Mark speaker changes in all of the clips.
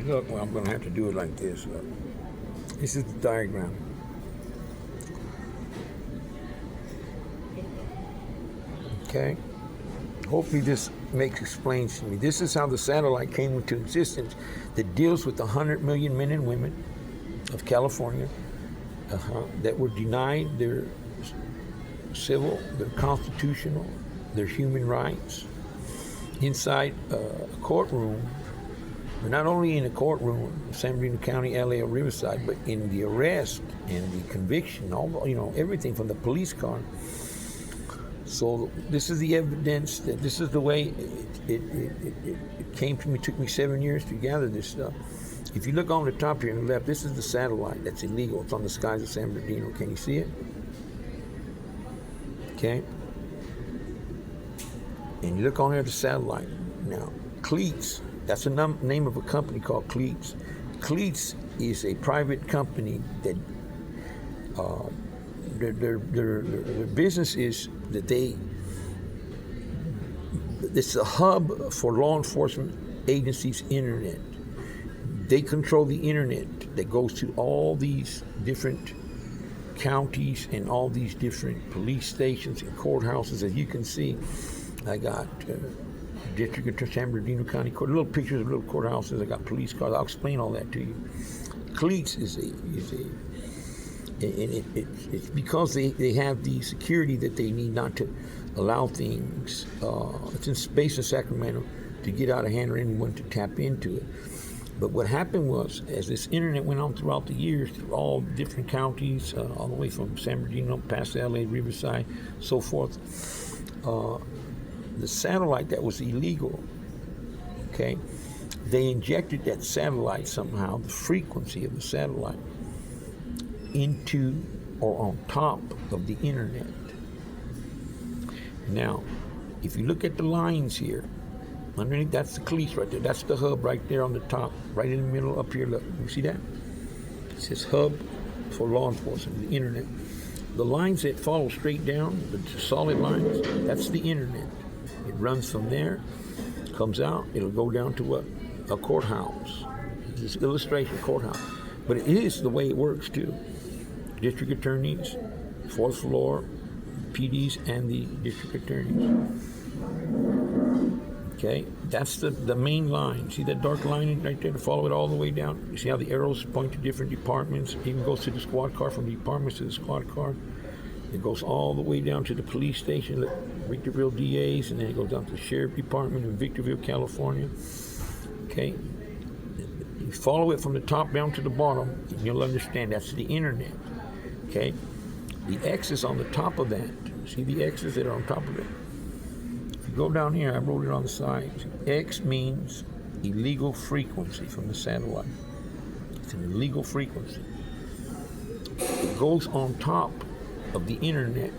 Speaker 1: Look, well, I'm going to have to do it like this. Look. This is the diagram. Okay? Hopefully this explains to me. This is how the satellite came into existence that deals with the 100 million men and women of California that were denied their civil, their constitutional, their human rights inside a courtroom. But not only in a courtroom, San Bernardino County, LA, or Riverside, but in the arrest and the conviction, everything from the police car. So this is the evidence that this is the way it came to me. It took me 7 years to gather this stuff. If you look on the top here on the left, this is the satellite that's illegal. It's on the skies of San Bernardino. Can you see it? Okay. And you look on there, the satellite. Now, Cleats, that's the name of a company called Cleats. Cleats is a private company that their business is that it's a hub for law enforcement agencies' internet. They control the internet that goes to all these different counties and all these different police stations and courthouses. As you can see, I got District of San Bernardino County Court, little pictures of little courthouses. I got police cars. I'll explain all that to you. Cleats it's because they have the security that they need not to allow things. It's in space in Sacramento to get out of hand or anyone to tap into it. But what happened was, as this internet went on throughout the years, through all different counties, all the way from San Bernardino past LA, Riverside, so forth, the satellite that was illegal, okay, they injected that satellite somehow, the frequency of the satellite, into or on top of the internet. Now, if you look at the lines here, underneath, that's the Cleats right there. That's the hub right there on the top, right in the middle up here. Look, you see that? It says hub for law enforcement, the internet. The lines that follow straight down, the solid lines, that's the internet. It runs from there, comes out, it'll go down to what? A courthouse. This illustration, courthouse. But it is the way it works too. District attorneys, fourth floor, PDs, and the district attorneys. Okay, that's the main line. See that dark line right there to follow it all the way down? You see how the arrows point to different departments? It even goes to the squad car, from the departments to the squad car. It goes all the way down to the police station, the Victorville DAs, and then it goes down to the sheriff department in Victorville, California. Okay, you follow it from the top down to the bottom, and you'll understand that's the internet. Okay, the X's on the top of that. See the X's that are on top of it? Go down here, I wrote it on the side. X means illegal frequency from the satellite. It's an illegal frequency. It goes on top of the internet,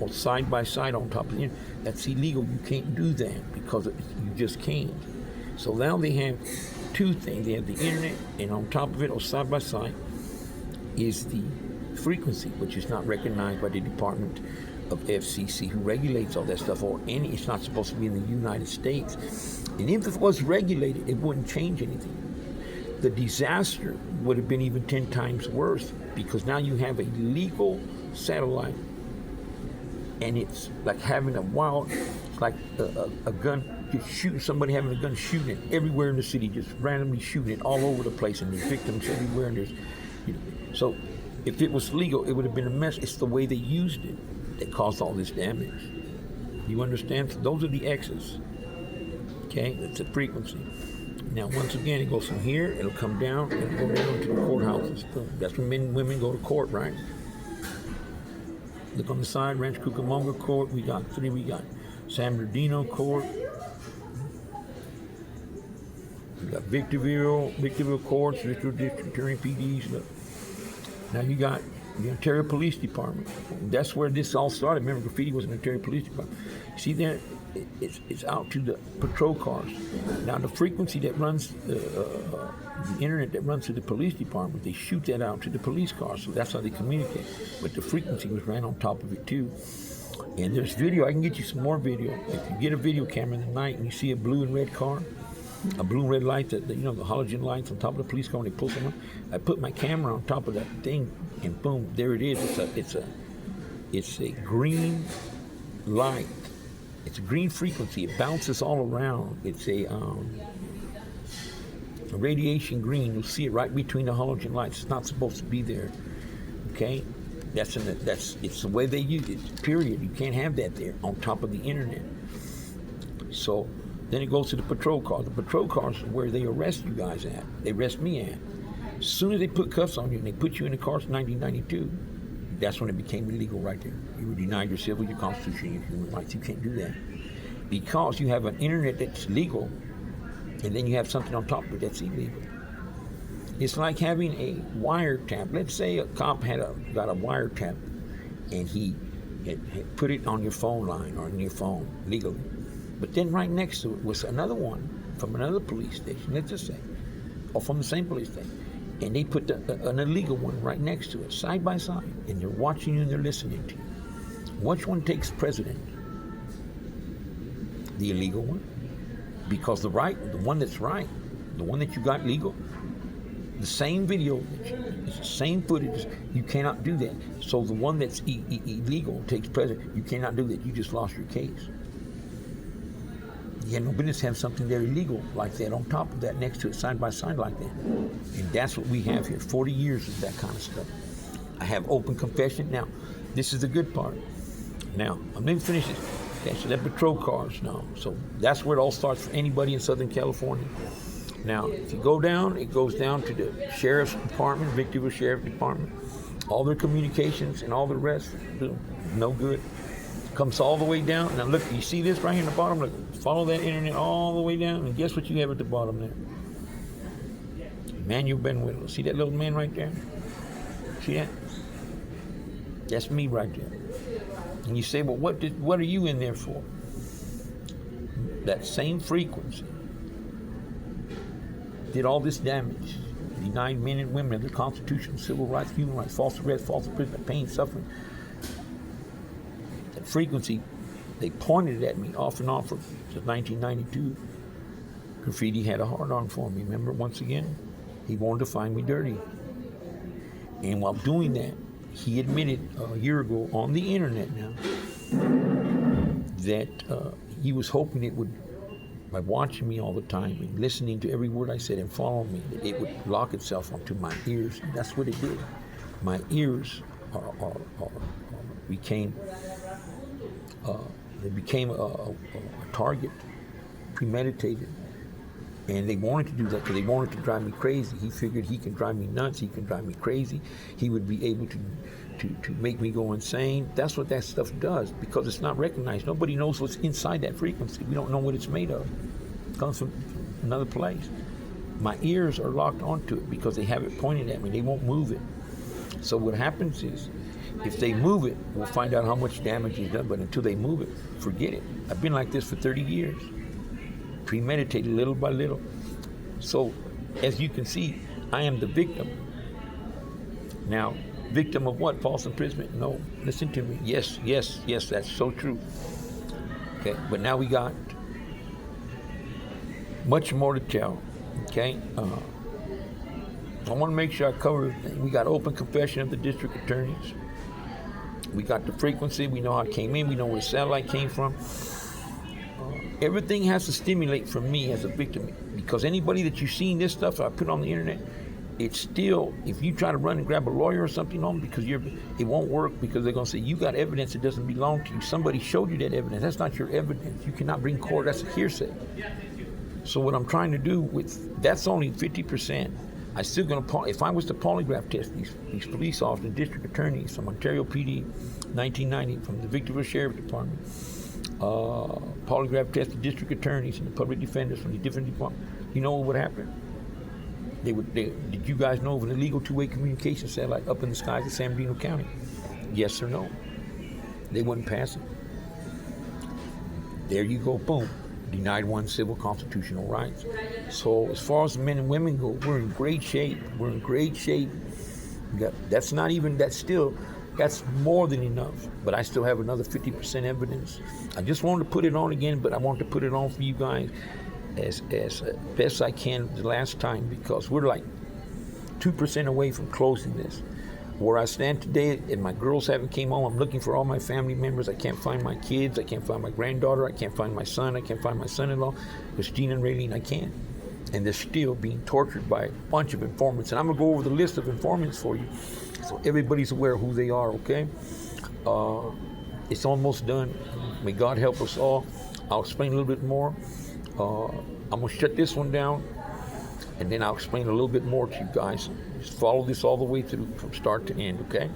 Speaker 1: or side by side on top of the internet. That's illegal. You can't do that because you just can't. So now they have two things. They have the internet, and on top of it, or side by side, is the frequency, which is not recognized by the Department of FCC, who regulates all that stuff, or it's not supposed to be in the United States. And if it was regulated, it wouldn't change anything. The disaster would have been even 10 times worse, because now you have a legal satellite, and it's like having like a gun, just shooting, somebody having a gun shooting it everywhere in the city, just randomly shooting it all over the place, and there's victims everywhere, and there's, so if it was legal, it would have been a mess. It's the way they used it that caused all this damage. You understand? So those are the X's. Okay, that's the frequency. Now, once again, it goes from here, it'll come down, and go down to the courthouses. That's when men and women go to court, right? Look on the side, Rancho Cucamonga Court. We got 3. We got San Bernardino Court. We got Victorville Courts, District Attorney, PDs. Look. Now you got the Ontario Police Department. That's where this all started. Remember, graffiti was an Ontario Police Department. See there, it's out to the patrol cars. Now the frequency that runs, the internet that runs to the police department, they shoot that out to the police cars. So that's how they communicate. But the frequency was ran on top of it too. And there's video. I can get you some more video. If you get a video camera in the night and you see a blue and red car, a blue and red light, the halogen lights on top of the police car when they pull someone. I put my camera on top of that thing, and boom, there it is. It's a green light. It's a green frequency. It bounces all around. It's a radiation green. You'll see it right between the halogen lights. It's not supposed to be there. Okay, it's the way they use it. Period. You can't have that there on top of the internet. So then it goes to the patrol car. The patrol cars is where they arrest you guys at. They arrest me at. As soon as they put cuffs on you and they put you in the car in 1992, that's when it became illegal right there. You were denied your civil, your constitution, your human rights. You can't do that. Because you have an internet that's legal, and then you have something on top of it that's illegal. It's like having a wiretap. Let's say a cop got a wiretap, and he had put it on your phone line or on your phone legally. But then right next to it was another one from another police station, let's just say, or from the same police station. And they put an illegal one right next to it, side by side, and they're watching you and they're listening to you. Which one takes precedent? The illegal one? Because the one that's right, the one that you got legal, the same video, it's the same footage, you cannot do that. So the one that's illegal takes precedent. You cannot do that. You just lost your case. You had no business having something there illegal like that on top of that, next to it, side by side like that. And that's what we have here. 40 years of that kind of stuff. I have open confession. Now, this is the good part. Now, I'm going to finish this. Okay, so that patrol cars now. So that's where it all starts for anybody in Southern California. Now, if you go down, it goes down to the sheriff's department, Victorville Sheriff's Department. All their communications and all the rest, no good. Comes all the way down. Now look, you see this right here in the bottom? Look, follow that internet all the way down, and guess what you have at the bottom there? Emmanuel Benuelos. See that little man right there? See that? That's me right there. And you say, well, what are you in there for? That same frequency did all this damage. Denied men and women of their constitutional, civil rights, human rights, false arrest, false imprisonment, pain, suffering. That frequency, they pointed it at me off and on since 1992. Graffiti had a hard-on for me. Remember, once again, he wanted to find me dirty. And while doing that, he admitted a year ago on the internet now that he was hoping it would, by watching me all the time and listening to every word I said and following me, that it would lock itself onto my ears. And that's what it did. My ears became a target, premeditated. And they wanted to do that because they wanted to drive me crazy. He figured he can drive me nuts, he can drive me crazy. He would be able to make me go insane. That's what that stuff does, because it's not recognized. Nobody knows what's inside that frequency. We don't know what it's made of. It comes from another place. My ears are locked onto it because they have it pointed at me. They won't move it. So what happens is, if they move it, we'll find out how much damage is done. But until they move it, forget it. I've been like this for 30 years. Premeditated little by little. So, as you can see, I am the victim. Now, victim of what? False imprisonment? No. Listen to me. Yes, that's so true. Okay, but now we got much more to tell. Okay? I want to make sure I cover everything. We got open confession of the district attorneys. We got the frequency. We know how it came in. We know where the satellite came from. Everything has to stimulate from me as a victim, because anybody that you've seen this stuff I put on the internet, it's still, if you try to run and grab a lawyer or something on, because it won't work, because they're going to say you got evidence that doesn't belong to you. Somebody showed you that evidence. That's not your evidence. You cannot bring court. That's a hearsay. So what I'm trying to do that's only 50%. I'm still going to, if I was to polygraph test these police officers and district attorneys from Ontario PD, 1990, from the Victorville Sheriff's Department, polygraph test the district attorneys and the public defenders from the different departments, you know what would happen? Did you guys know of an illegal two-way communication satellite up in the skies of San Bernardino County? Yes or no? They wouldn't pass it. There you go, boom. Denied one civil constitutional rights. So as far as the men and women go, we're in great shape. That's more than enough. But I still have another 50% evidence. I just wanted to put it on again, but I want to put it on for you guys. as best I can the last time, because we're like 2% away from closing this. Where I stand today, and my girls haven't came home, I'm looking for all my family members. I can't find my kids. I can't find my granddaughter. I can't find my son. I can't find my son-in-law. Christina and Raylene, I can't. And they're still being tortured by a bunch of informants. And I'm going to go over the list of informants for you so everybody's aware of who they are, okay? It's almost done. May God help us all. I'll explain a little bit more. I'm going to shut this one down, and then I'll explain a little bit more to you guys. Just follow this all the way through from start to end, okay?